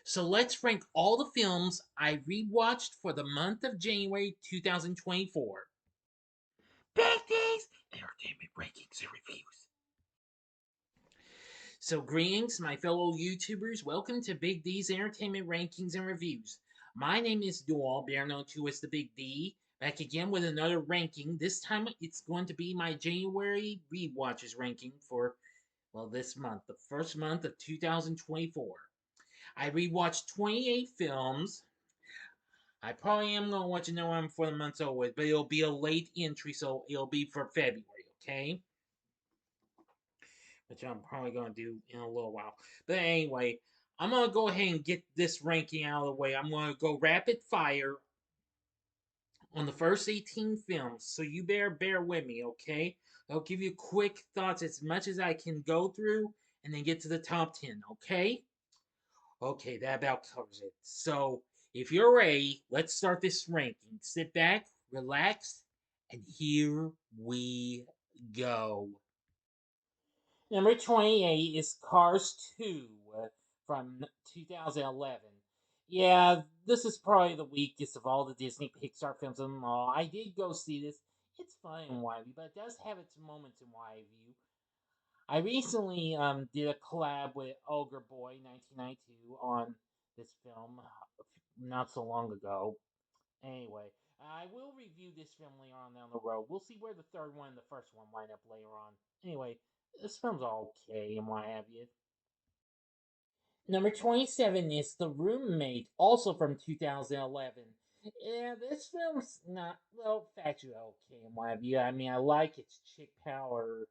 So let's rank all the films I rewatched for the month of January 2024. Big D's Entertainment Rankings and Reviews. So, greetings, my fellow YouTubers. Welcome to Big D's Entertainment Rankings and Reviews. My name is Dual, better known to as the Big D. Back again with another ranking. This time it's going to be my January rewatches ranking for, well, this month, the first month of 2024. I rewatched 28 films. I probably am going to let you know I'm for the month's over with, but it'll be a late entry, so it'll be for February, okay? Which I'm probably going to do in a little while. But anyway, I'm going to go ahead and get this ranking out of the way. I'm going to go rapid fire on the first 18 films, so you bear with me, okay? I'll give you quick thoughts as much as I can go through, and then get to the top 10, okay? Okay, that about covers it. So, if you're ready, let's start this ranking. Sit back, relax, and here we go. Number 28 is Cars 2 from 2011. Yeah, this is probably the weakest of all the Disney Pixar films in all. I did go see this. It's fun in Wivey, but it does have its moments in Wivey. I recently did a collab with Ogre Boy 1992 on this film not so long ago. Anyway, I will review this film later on down the road. We'll see where the third one and the first one line up later on. Anyway, this film's okay and what have you. Number 27 is The Roommate, also from 2011. Yeah, this film's not, well, factually okay and what have you. I mean, I like its chick power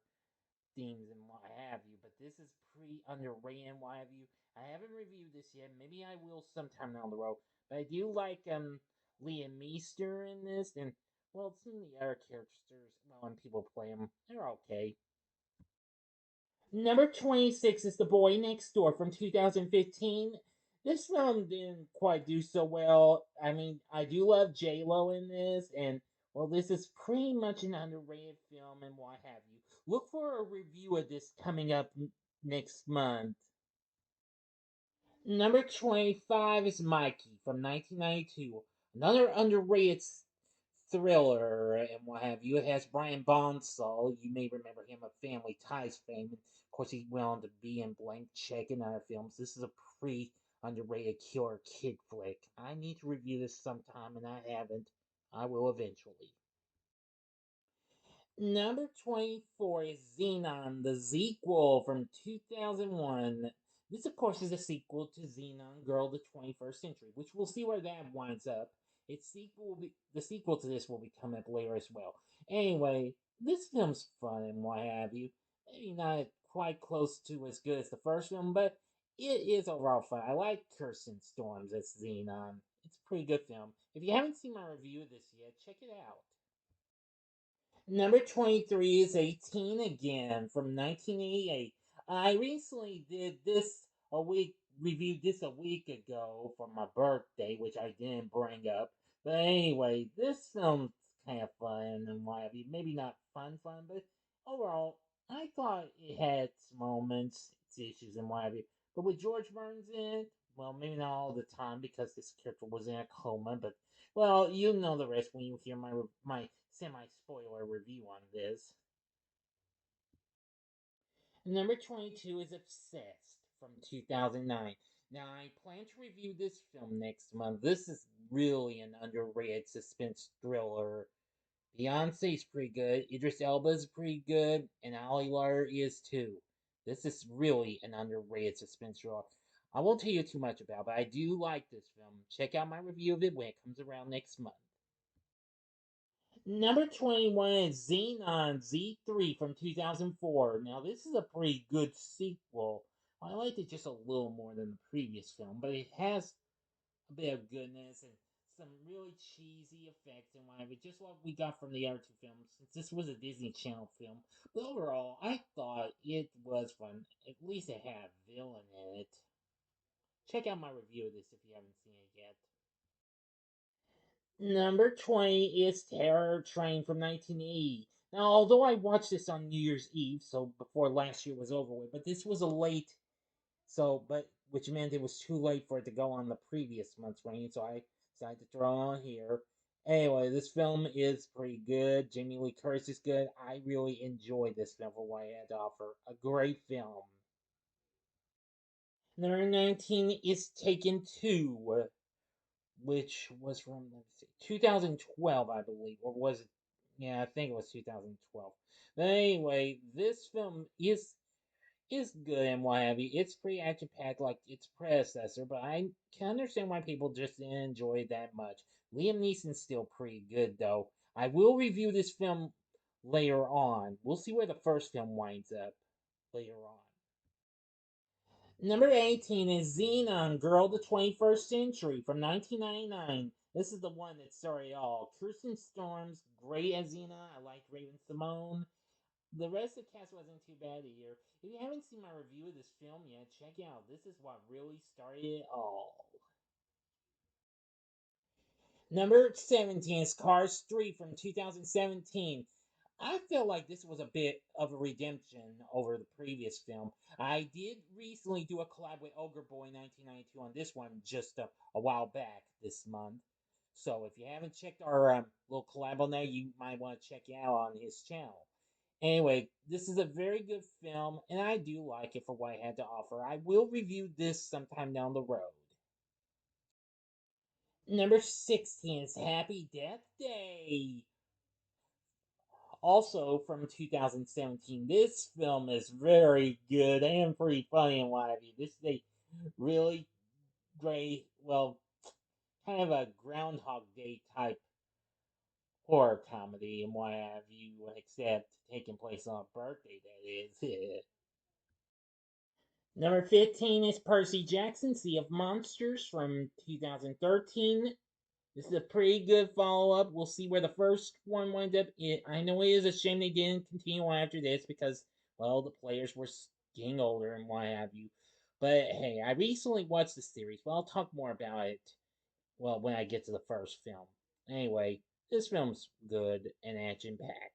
themes and what have you, but this is pretty underrated and what have you. I haven't reviewed this yet. Maybe I will sometime down the road. But I do like Liam Meester in this, and well, some of the other characters, well, when people play them, they're okay. Number 26 is The Boy Next Door from 2015. This film didn't quite do so well. I mean, I do love J Lo in this, and well, this is pretty much an underrated film and what have you. Look for a review of this coming up next month. Number 25 is Mikey from 1992. Another underrated thriller and what have you. It has Brian Bonsall. You may remember him of Family Ties fame. Of course, he went on to be in Blank Check and other films. This is a pretty underrated killer kid flick. I need to review this sometime, and I haven't. I will eventually. Number 24 is Xenon, the sequel from 2001. This, of course, is a sequel to Xenon Girl of the 21st Century, which we'll see where that winds up. The sequel to this will be coming up later as well. Anyway, this film's fun and what have you. Maybe not quite close to as good as the first film, but it is overall fun. I like Kirsten Storms as Xenon. It's a pretty good film. If you haven't seen my review of this yet, check it out. Number 23 is 18 again from 1988. I recently did this a week, reviewed this a week ago for my birthday, which I didn't bring up. But anyway, this film's kind of fun and what have you. Maybe not fun, but overall, I thought it had its moments, its issues, and what have you. But with George Burns in it, well, maybe not all the time because this character was in a coma, but well, you know the rest when you hear my semi-spoiler review on this. Number 22 is Obsessed from 2009. Now, I plan to review this film next month. This is really an underrated suspense thriller. Beyonce's pretty good, Idris Elba's pretty good, and Ali Larter is too. This is really an underrated suspense thriller. I won't tell you too much about it, but I do like this film. Check out my review of it when it comes around next month. Number 21 is Xenon Z3 from 2004. Now, this is a pretty good sequel. I liked it just a little more than the previous film, but it has a bit of goodness and some really cheesy effects and whatever, just what we got from the other two films, since this was a Disney Channel film. But overall, I thought it was fun. At least it had a villain in it. Check out my review of this if you haven't seen it yet. Number 20 is Terror Train from 1980. Now, although I watched this on New Year's Eve, so before last year was over with, but this was a late So, but which meant it was too late for it to go on the previous month's ranking, so I decided to throw it on here. Anyway, this film is pretty good. Jamie Lee Curtis is good. I really enjoyed this film for what it had to offer. A great film. Number 19 is Taken 2, which was from, let's see, 2012, I believe. Or was it? Yeah, I think it was 2012. But anyway, this film is good and what have you. It's pretty action packed like its predecessor, but I can understand why people just didn't enjoy it that much. Liam Neeson's still pretty good though. I will review this film later on. We'll see where the first film winds up later on. Number 18 is Xenon, Girl of the 21st Century from 1999. This is the one that started it all. Kirsten Storm's great as Xena. I like Raven Simone. The rest of the cast wasn't too bad either. If you haven't seen my review of this film yet, check it out. This is what really started it all. Number 17 is Cars 3 from 2017. I feel like this was a bit of a redemption over the previous film. I did recently do a collab with Ogre Boy 1992 on this one just a while back this month. So if you haven't checked our little collab on there, you might want to check it out on his channel. Anyway, this is a very good film, and I do like it for what it had to offer. I will review this sometime down the road. Number 16 is Happy Death Day, also from 2017. This film is very good and pretty funny and what have you. This is a really great, well, kind of a Groundhog Day type horror comedy and what have you, except taking place on a birthday, that is. Number 15 is Percy Jackson, Sea of Monsters from 2013. This is a pretty good follow up. We'll see where the first one winds up. I know it is a shame they didn't continue on after this because, well, the players were getting older and what have you. But hey, I recently watched the series, but I'll talk more about it, well, when I get to the first film. Anyway, this film's good and action packed.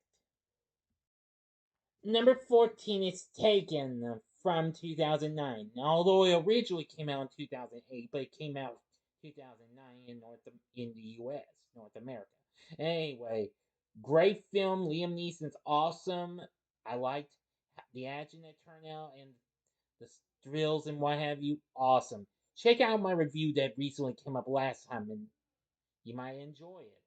Number 14 is Taken from 2009. Now, although it originally came out in 2008, but it came out 2009 in the US, North America. Anyway, great film. Liam Neeson's awesome. I liked the action that turned out and the thrills and what have you. Awesome. Check out my review that recently came up last time and you might enjoy it.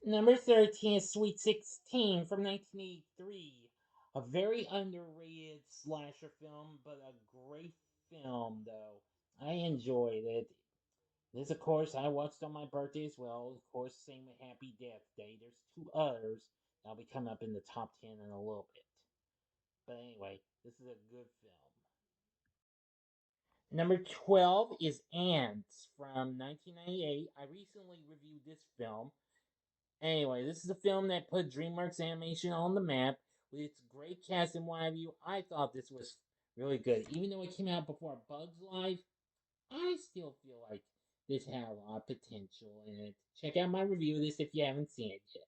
Number 13 is Sweet 16 from 1983. A very underrated slasher film, but a great film, though. I enjoyed it. This, of course, I watched on my birthday as well. Of course, same with Happy Death Day. There's two others that'll be coming up in the top 10 in a little bit. But anyway, this is a good film. Number 12 is Ants from 1998. I recently reviewed this film. Anyway, this is a film that put DreamWorks Animation on the map with its great cast and what have you. I thought this was really good. Even though it came out before Bug's Life, I still feel like this had a lot of potential in it. Check out my review of this if you haven't seen it yet.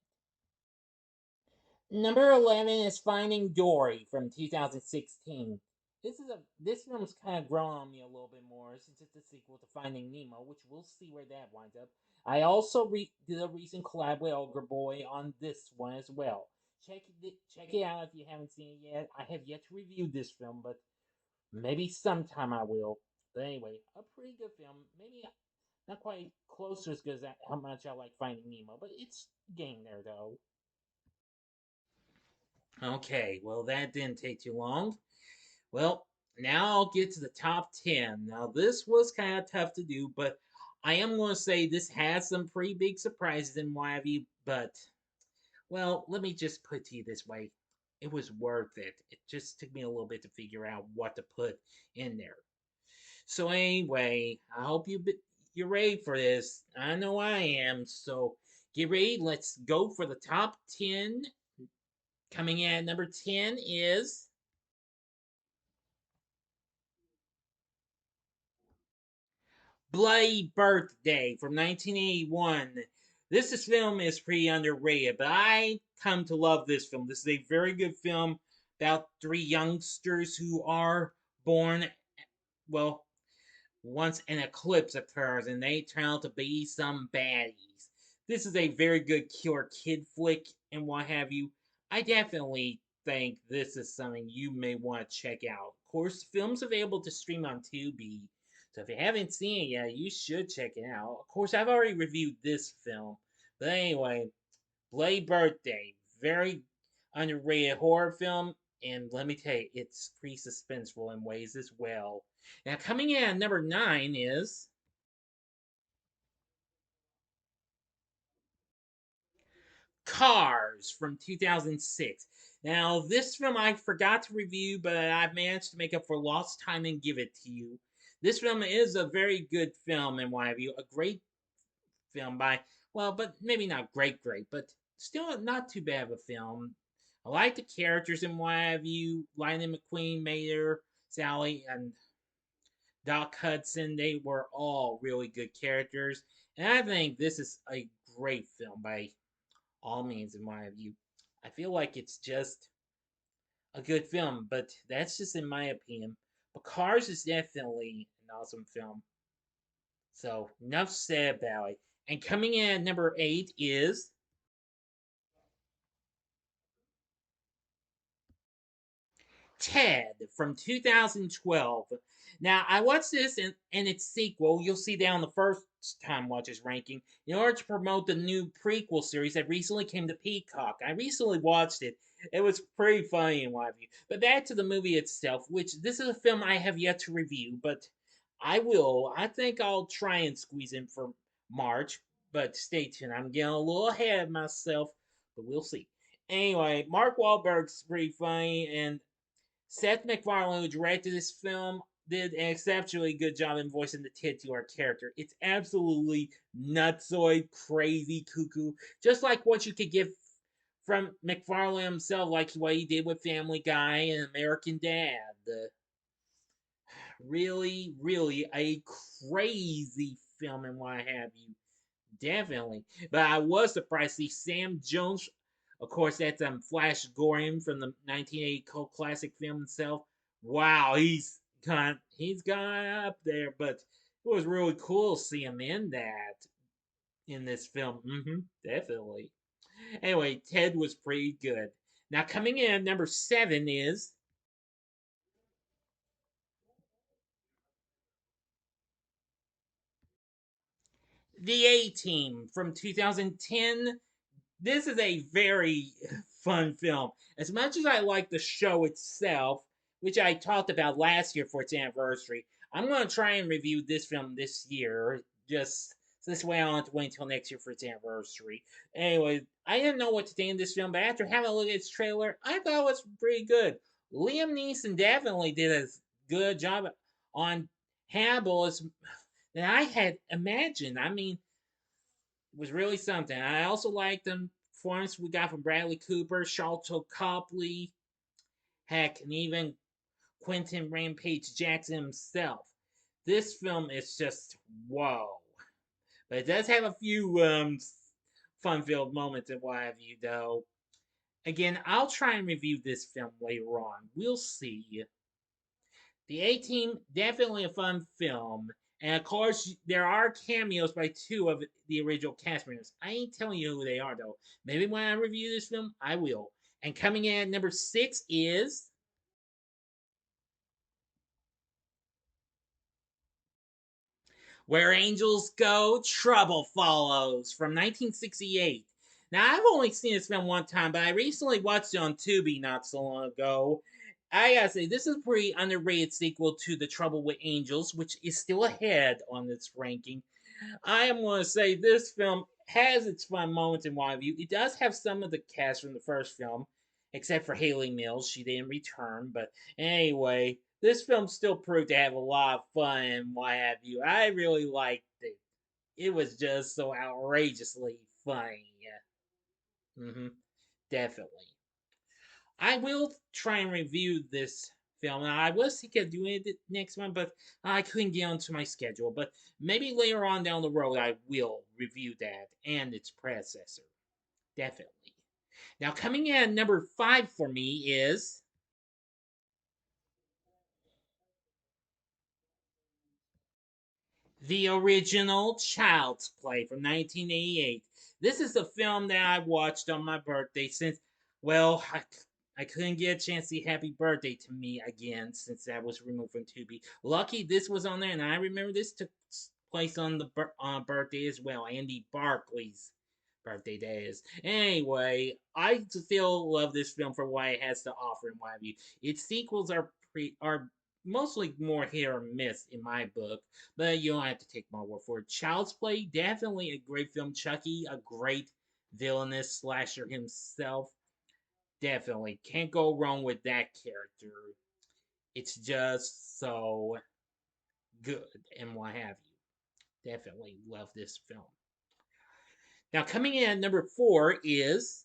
Number 11 is Finding Dory from 2016. This film's kind of grown on me a little bit more since it's a sequel to Finding Nemo, which we'll see where that winds up. I also did a recent collab with Ogre Boy on this one as well. Check it out if you haven't seen it yet. I have yet to review this film, but maybe sometime I will. But anyway, a pretty good film. Maybe not quite close to as good as how much I like Finding Nemo, but it's getting there though. Okay, well, that didn't take too long. Well, now I'll get to the top 10. Now, this was kind of tough to do, but I am going to say this has some pretty big surprises and what have you, but, well, let me just put it to you this way. It was worth it. It just took me a little bit to figure out what to put in there. So, anyway, I hope you're ready for this. I know I am. So, get ready. Let's go for the top 10. Coming in at number 10 is Bloody Birthday from 1981. Film is pretty underrated, but I come to love this film. This is a very good film about three youngsters who are born, well, once an eclipse occurs and they turn out to be some baddies. This is a very good killer kid flick and what have you. I definitely think this is something you may want to check out. Of course, the film's available to stream on Tubi, so if you haven't seen it yet, you should check it out. Of course, I've already reviewed this film, but anyway, Bloody Birthday, very underrated horror film, and let me tell you, it's pretty suspenseful in ways as well. Now, coming in at number 9 is Cars from 2006. Now, this film I forgot to review, but I've managed to make up for lost time and give it to you. This film is a very good film, in my view. A great film by, well, but maybe not great, but still not too bad of a film. I like the characters and what have you. Lightning McQueen, Mater, Sally, and Doc Hudson. They were all really good characters. And I think this is a great film by all means, in my view. I feel like it's just a good film, but that's just in my opinion. But Cars is definitely an awesome film. So, enough said about it. And coming in at number 8 is Ted from 2012. Now, I watched this and its sequel. You'll see down the first time watches ranking in order to promote the new prequel series that recently came to Peacock. I recently watched it. It was pretty funny in my view. But back to the movie itself, which this is a film I have yet to review, but I will. I think I'll try and squeeze in for March. But stay tuned. I'm getting a little ahead of myself, but we'll see. Anyway, Mark Wahlberg's pretty funny, and Seth MacFarlane, who directed this film, did an exceptionally good job in voicing the titular character. It's absolutely nutsoid, crazy, cuckoo, just like what you could get from MacFarlane himself, like what he did with Family Guy and American Dad. Really a crazy film and what have you. Definitely. But I was surprised to see Sam Jones. Of course, that's Flash Gordon from the 1980 cult classic film itself. Wow, he's gone up there, but it was really cool to see him in this film. Definitely. Anyway, Ted was pretty good. Now coming in at number 7 is The A Team from 2010. This is a very fun film. As much as I like the show itself, which I talked about last year for its anniversary, I'm going to try and review this film this year. Just so this way I don't have to wait until next year for its anniversary. Anyway, I didn't know what to think of this film, but after having a look at its trailer, I thought it was pretty good. Liam Neeson definitely did a good job on Hannibal as than I had imagined. I mean, was really something. I also liked the performance we got from Bradley Cooper, Sharlto Copley, heck, and even Quentin Rampage Jackson himself. This film is just whoa. But it does have a few fun-filled moments and what have you, though. Again, I'll try and review this film later on. We'll see. The A Team, definitely a fun film. And of course, there are cameos by two of the original cast members. I ain't telling you who they are, though. Maybe when I review this film, I will. And coming in at number 6 is Where Angels Go, Trouble Follows from 1968. Now, I've only seen this film one time, but I recently watched it on Tubi not so long ago. I gotta say, this is a pretty underrated sequel to The Trouble with Angels, which is still ahead on this ranking. I am going to say this film has its fun moments in my view. It does have some of the cast from the first film, except for Haley Mills. She didn't return, but anyway, this film still proved to have a lot of fun and what have you. I really liked it. It was just so outrageously funny. Mm-hmm. Definitely. I will try and review this film. Now, I was thinking of doing it next month, but I couldn't get onto my schedule. But maybe later on down the road, I will review that and its predecessor. Definitely. Now, coming in at number 5 for me is The original Child's Play from 1988. This is a film that I watched on my birthday since, well, I couldn't get a chance to see Happy Birthday to Me again since that was removed from Tubi. Lucky this was on there, and I remember this took place on the birthday as well. Andy Barclay's birthday that is. Anyway, I still love this film for what it has to offer and what have you. Its sequels are mostly more hit or miss in my book, but you don't have to take my word for it. Child's Play, definitely a great film. Chucky, a great villainous slasher himself. Definitely can't go wrong with that character. It's just so good and what have you. Definitely love this film. Now, coming in at number 4 is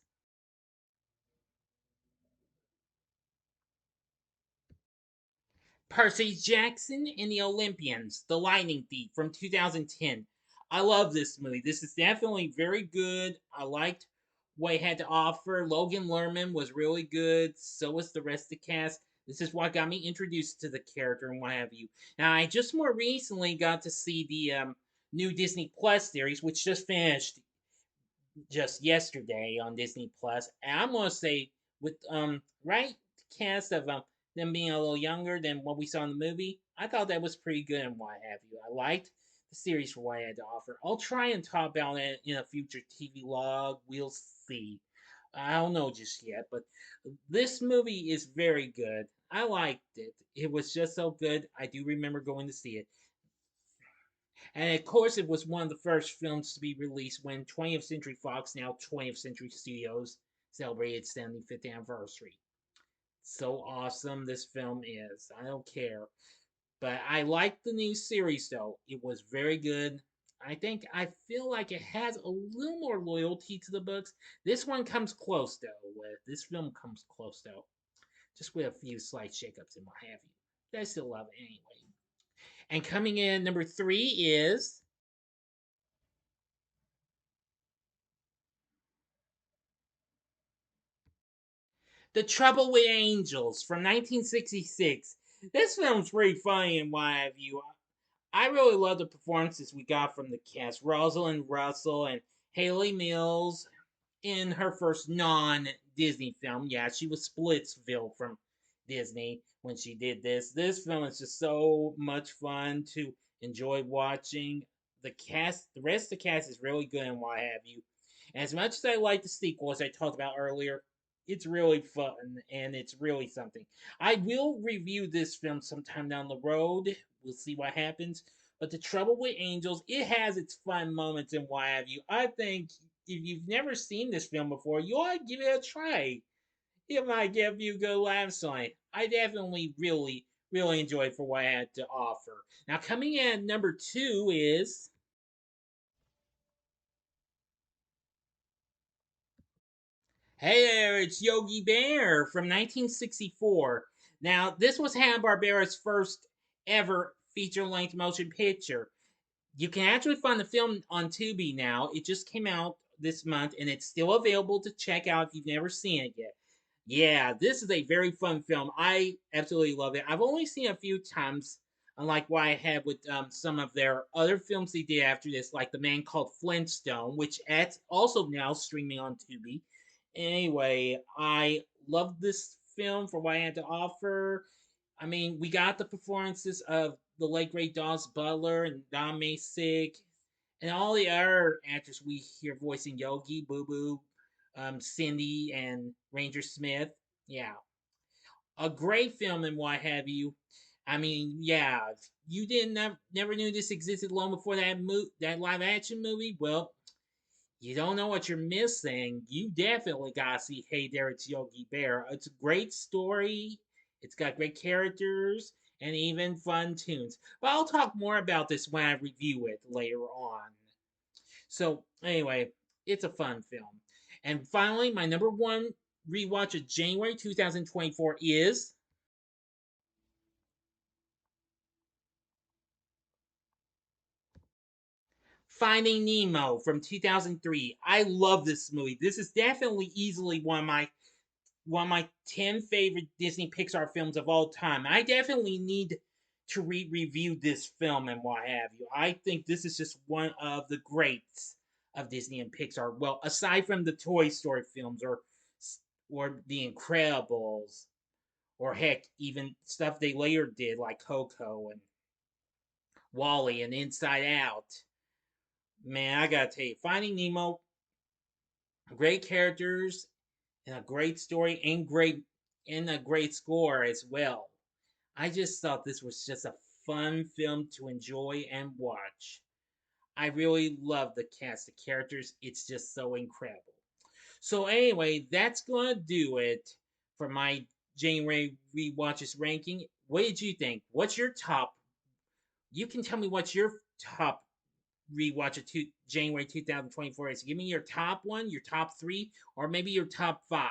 Percy Jackson and the Olympians, The Lightning Thief from 2010. I love this movie. This is definitely very good. I liked what it had to offer. Logan Lerman was really good. So was the rest of the cast. This is what got me introduced to the character and what have you. Now, I just more recently got to see the new Disney Plus series, which just finished just yesterday on Disney Plus. And I'm gonna say with right cast of them being a little younger than what we saw in the movie, I thought that was pretty good and what have you. I liked the series for what it had to offer. I'll try and talk about it in a future TV log. We'll see. I don't know just yet, but this movie is very good. I liked it. It was just so good. I do remember going to see it. And of course, it was one of the first films to be released when 20th Century Fox, now 20th Century Studios, celebrated its 75th anniversary. So awesome this film is. I don't care. But I like the new series though. It was very good. I feel like it has a little more loyalty to the books. This one comes close though. This film comes close though. Just with a few slight shakeups and what have you. But I still love it anyway. And coming in number 3 is The Trouble with Angels from 1966. This film's pretty funny in my view. I really love the performances we got from the cast. Rosalind Russell and Haley Mills in her first non Disney film. Yeah, she was Splitsville from Disney when she did this. This film is just so much fun to enjoy watching. The rest of the cast is really good and what have you. And as much as I like the sequel, as I talked about earlier, it's really fun and it's really something. I will review this film sometime down the road. We'll see what happens. But The Trouble with Angels, it has its fun moments and what have you. I think if you've never seen this film before, you ought to give it a try. It might give you good laughs on it. I definitely really enjoyed for what I had to offer. Now coming in at number 2 is Hey there, it's Yogi Bear from 1964. Now, this was Hanna-Barbera's first ever feature-length motion picture. You can actually find the film on Tubi now. It just came out this month and it's still available to check out if you've never seen it yet. Yeah, this is a very fun film. I absolutely love it. I've only seen it a few times, unlike what I had with some of their other films they did after this, like The Man Called Flintstone, which it's also now streaming on Tubi. Anyway, I love this film for what I had to offer. I mean, we got the performances of the late great Daws Butler and Don Masick, and all the other actors we hear voicing Yogi, Boo Boo, Cindy, and Ranger Smith. Yeah, a great film and what have you. I mean, yeah, you didn't never knew this existed long before that live action movie. Well, you don't know what you're missing. You definitely gotta see Hey There, It's Yogi Bear. It's a great story. It's got great characters and even fun tunes. But I'll talk more about this when I review it later on. So anyway, it's a fun film. And finally, my number 1 rewatch of January 2024 is Finding Nemo from 2003. I love this movie. This is definitely easily one of my 10 favorite Disney Pixar films of all time. I definitely need to review this film and what have you. I think this is just one of the greats of Disney and Pixar. Well, aside from the Toy Story films or The Incredibles, or heck, even stuff they later did like Coco and Wally and Inside Out. Man, I gotta tell you, Finding Nemo, great characters and a great story and a great score as well. I just thought this was just a fun film to enjoy and watch. I really love the cast of characters. It's just so incredible. So anyway, that's gonna do it for my January rewatches ranking. What did you think? What's your top? You can tell me what's your top rewatch of January 2024 is. Give me your top one, your top three, or maybe your top five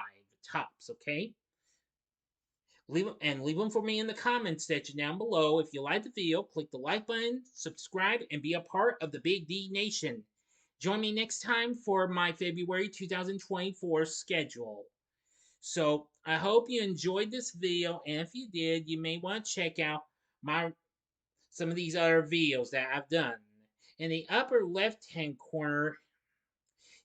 tops. Okay. Leave them for me in the comments section down below. If you like the video, click the like button, subscribe, and be a part of the Big D Nation. Join me next time for my February 2024 schedule. So I hope you enjoyed this video, and if you did, you may want to check out some of these other videos that I've done. In the upper left-hand corner,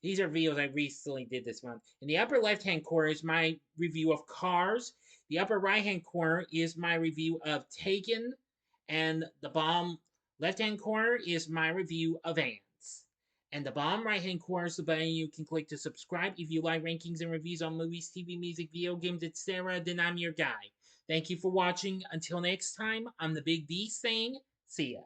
these are videos I recently did this month. In the upper left-hand corner is my review of Cars. The upper right-hand corner is my review of Taken. And the bottom left-hand corner is my review of Ants. And the bottom right-hand corner is the button you can click to subscribe. If you like rankings and reviews on movies, TV, music, video games, etc., then I'm your guy. Thank you for watching. Until next time, I'm the Big D saying, see ya.